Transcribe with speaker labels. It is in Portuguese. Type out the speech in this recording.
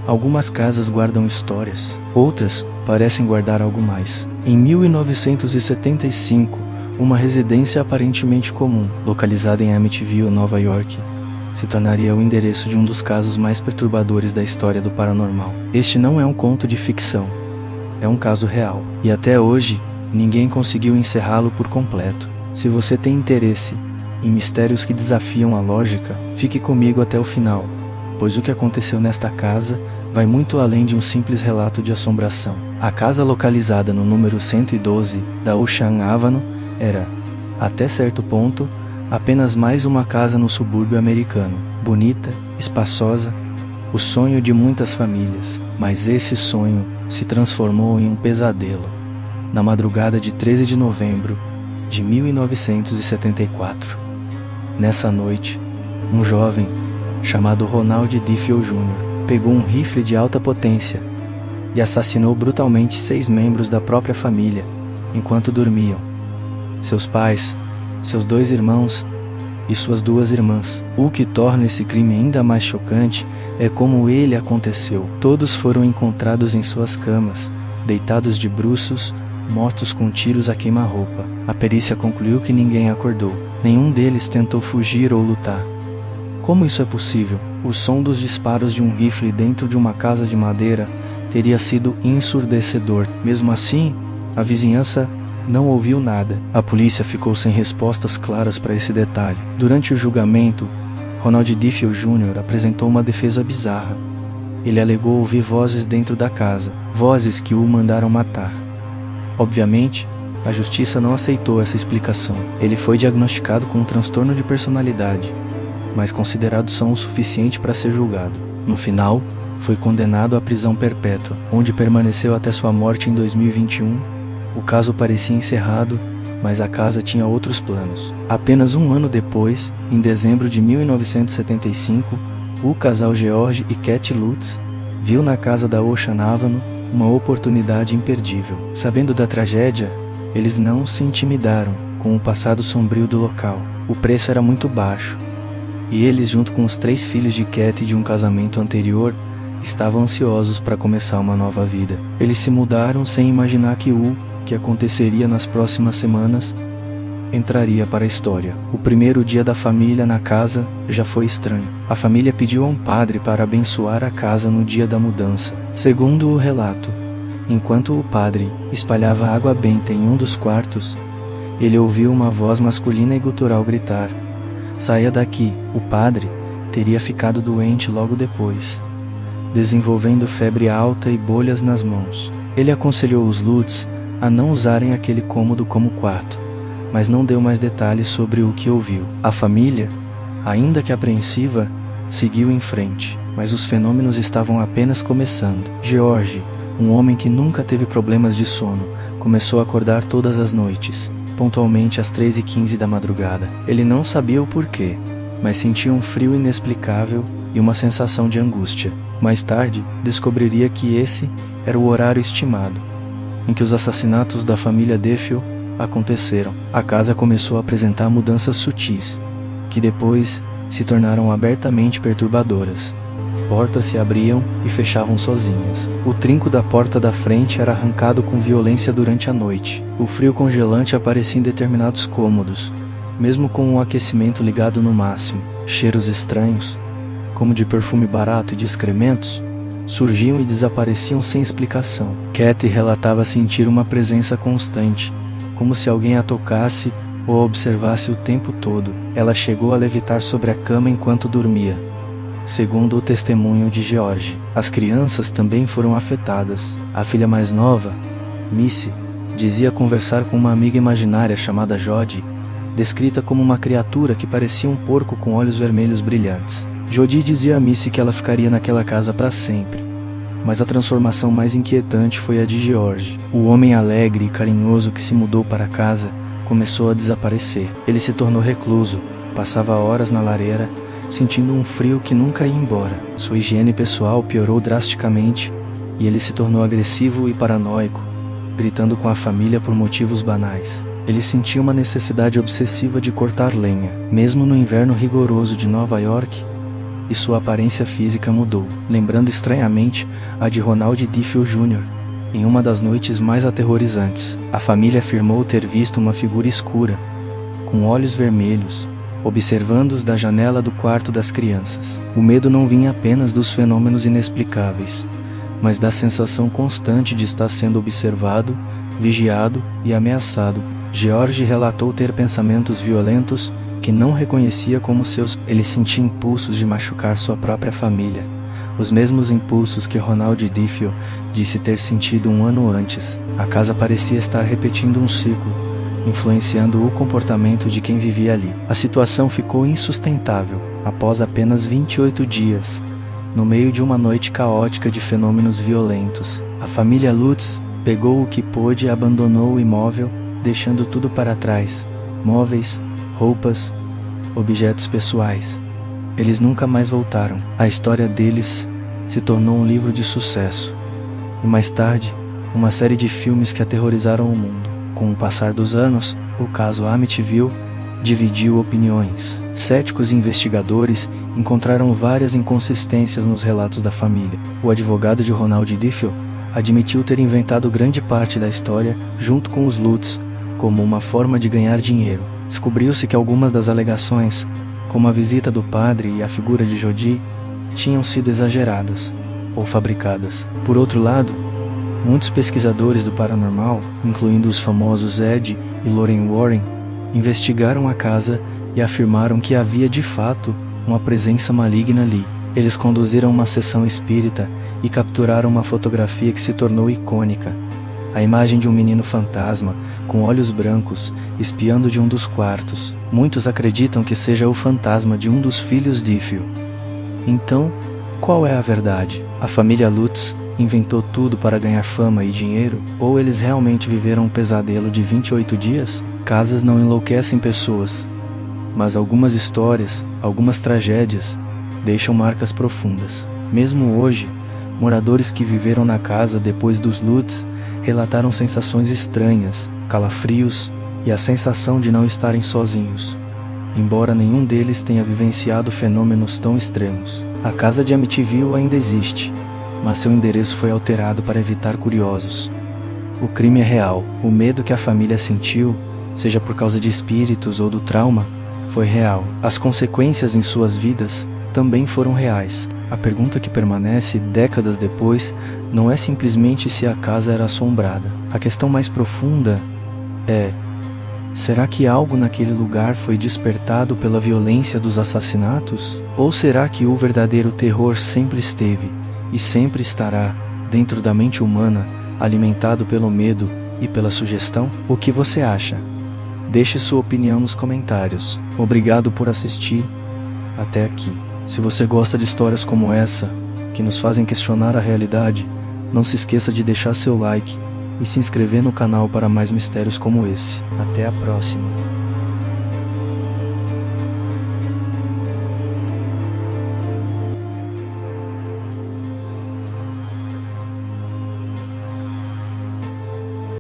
Speaker 1: Algumas casas guardam histórias, outras parecem guardar algo mais. Em 1975, uma residência aparentemente comum, localizada em Amityville, Nova York, se tornaria o endereço de um dos casos mais perturbadores da história do paranormal. Este não é um conto de ficção, é um caso real, e até hoje, ninguém conseguiu encerrá-lo por completo. Se você tem interesse em mistérios que desafiam a lógica, fique comigo até o final, pois o que aconteceu nesta casa vai muito além de um simples relato de assombração. A casa localizada no número 112 da Ocean Avenue era, até certo ponto, apenas mais uma casa no subúrbio americano, bonita, espaçosa, o sonho de muitas famílias. Mas esse sonho se transformou em um pesadelo. Na madrugada de 13 de novembro de 1974. Nessa noite, um jovem chamado Ronald Diffie Jr. pegou um rifle de alta potência e assassinou brutalmente 6 membros da própria família enquanto dormiam: seus pais, seus 2 irmãos e suas 2 irmãs. O que torna esse crime ainda mais chocante é como ele aconteceu. Todos foram encontrados em suas camas, deitados de bruços, mortos com tiros a queima-roupa. A perícia concluiu que ninguém acordou. Nenhum deles tentou fugir ou lutar. Como isso é possível? O som dos disparos de um rifle dentro de uma casa de madeira teria sido ensurdecedor. Mesmo assim, a vizinhança não ouviu nada. A polícia ficou sem respostas claras para esse detalhe. Durante o julgamento, Ronald Diffie Jr. apresentou uma defesa bizarra. Ele alegou ouvir vozes dentro da casa, vozes que o mandaram matar. Obviamente, a justiça não aceitou essa explicação. Ele foi diagnosticado com um transtorno de personalidade, mas considerado são o suficiente para ser julgado. No final, foi condenado à prisão perpétua, onde permaneceu até sua morte em 2021. O caso parecia encerrado, mas a casa tinha outros planos. Apenas um ano depois, em dezembro de 1975, o casal George e Kathy Lutz viu na casa da Ocean Avenue uma oportunidade imperdível. Sabendo da tragédia, eles não se intimidaram com o passado sombrio do local. O preço era muito baixo, e eles, junto com os 3 filhos de Kathy de um casamento anterior, estavam ansiosos para começar uma nova vida. Eles se mudaram sem imaginar que o que aconteceria nas próximas semanas entraria para a história. O primeiro dia da família na casa já foi estranho. A família pediu a um padre para abençoar a casa no dia da mudança. Segundo o relato, enquanto o padre espalhava água benta em um dos quartos, ele ouviu uma voz masculina e gutural gritar: "Saia daqui." O padre teria ficado doente logo depois, desenvolvendo febre alta e bolhas nas mãos. Ele aconselhou os Lutz a não usarem aquele cômodo como quarto, mas não deu mais detalhes sobre o que ouviu. A família, ainda que apreensiva, seguiu em frente, mas os fenômenos estavam apenas começando. George, um homem que nunca teve problemas de sono, começou a acordar todas as noites, pontualmente às 3h15 da madrugada. Ele não sabia o porquê, mas sentia um frio inexplicável e uma sensação de angústia. Mais tarde, descobriria que esse era o horário estimado em que os assassinatos da família Diffie aconteceram. A casa começou a apresentar mudanças sutis, que depois se tornaram abertamente perturbadoras. Portas se abriam e fechavam sozinhas. O trinco da porta da frente era arrancado com violência durante a noite. O frio congelante aparecia em determinados cômodos, mesmo com o aquecimento ligado no máximo. Cheiros estranhos, como de perfume barato e de excrementos, surgiam e desapareciam sem explicação. Kathy relatava sentir uma presença constante, como se alguém a tocasse ou a observasse o tempo todo. Ela chegou a levitar sobre a cama enquanto dormia. Segundo o testemunho de George, as crianças também foram afetadas. A filha mais nova, Missy, dizia conversar com uma amiga imaginária chamada Jodie, descrita como uma criatura que parecia um porco com olhos vermelhos brilhantes. Jodie dizia a Missy que ela ficaria naquela casa para sempre, mas a transformação mais inquietante foi a de George. O homem alegre e carinhoso que se mudou para casa começou a desaparecer. Ele se tornou recluso, passava horas na lareira, sentindo um frio que nunca ia embora. Sua higiene pessoal piorou drasticamente e ele se tornou agressivo e paranoico, gritando com a família por motivos banais. Ele sentia uma necessidade obsessiva de cortar lenha. Mesmo no inverno rigoroso de Nova York, e sua aparência física mudou, lembrando estranhamente a de Ronald Diffie Jr. Em uma das noites mais aterrorizantes, a família afirmou ter visto uma figura escura, com olhos vermelhos, observando-os da janela do quarto das crianças. O medo não vinha apenas dos fenômenos inexplicáveis, mas da sensação constante de estar sendo observado, vigiado e ameaçado. George relatou ter pensamentos violentos que não reconhecia como seus. Ele sentia impulsos de machucar sua própria família, os mesmos impulsos que Ronald Diffie disse ter sentido um ano antes. A casa parecia estar repetindo um ciclo, influenciando o comportamento de quem vivia ali. A situação ficou insustentável após apenas 28 dias. No meio de uma noite caótica de fenômenos violentos, a família Lutz pegou o que pôde e abandonou o imóvel, deixando tudo para trás: móveis, roupas, objetos pessoais. Eles nunca mais voltaram. A história deles se tornou um livro de sucesso, e mais tarde, uma série de filmes que aterrorizaram o mundo. Com o passar dos anos, o caso Amityville dividiu opiniões. Céticos e investigadores encontraram várias inconsistências nos relatos da família. O advogado de Ronald Diffie admitiu ter inventado grande parte da história junto com os Lutz, como uma forma de ganhar dinheiro. Descobriu-se que algumas das alegações, como a visita do padre e a figura de Jodi, tinham sido exageradas ou fabricadas. Por outro lado, muitos pesquisadores do paranormal, incluindo os famosos Ed e Lorraine Warren, investigaram a casa e afirmaram que havia de fato uma presença maligna ali. Eles conduziram uma sessão espírita e capturaram uma fotografia que se tornou icônica: a imagem de um menino fantasma, com olhos brancos, espiando de um dos quartos. Muitos acreditam que seja o fantasma de um dos filhos Diffie. Então, qual é a verdade? A família Lutz inventou tudo para ganhar fama e dinheiro? Ou eles realmente viveram um pesadelo de 28 dias? Casas não enlouquecem pessoas, mas algumas histórias, algumas tragédias, deixam marcas profundas. Mesmo hoje, moradores que viveram na casa depois dos Lutz relataram sensações estranhas, calafrios e a sensação de não estarem sozinhos, embora nenhum deles tenha vivenciado fenômenos tão extremos. A casa de Amityville ainda existe, mas seu endereço foi alterado para evitar curiosos. O crime é real. O medo que a família sentiu, seja por causa de espíritos ou do trauma, foi real. As consequências em suas vidas também foram reais. A pergunta que permanece décadas depois não é simplesmente se a casa era assombrada. A questão mais profunda é: será que algo naquele lugar foi despertado pela violência dos assassinatos? Ou será que o verdadeiro terror sempre esteve e sempre estará dentro da mente humana, alimentado pelo medo e pela sugestão? O que você acha? Deixe sua opinião nos comentários. Obrigado por assistir até aqui. Se você gosta de histórias como essa, que nos fazem questionar a realidade, não se esqueça de deixar seu like e se inscrever no canal para mais mistérios como esse. Até a próxima.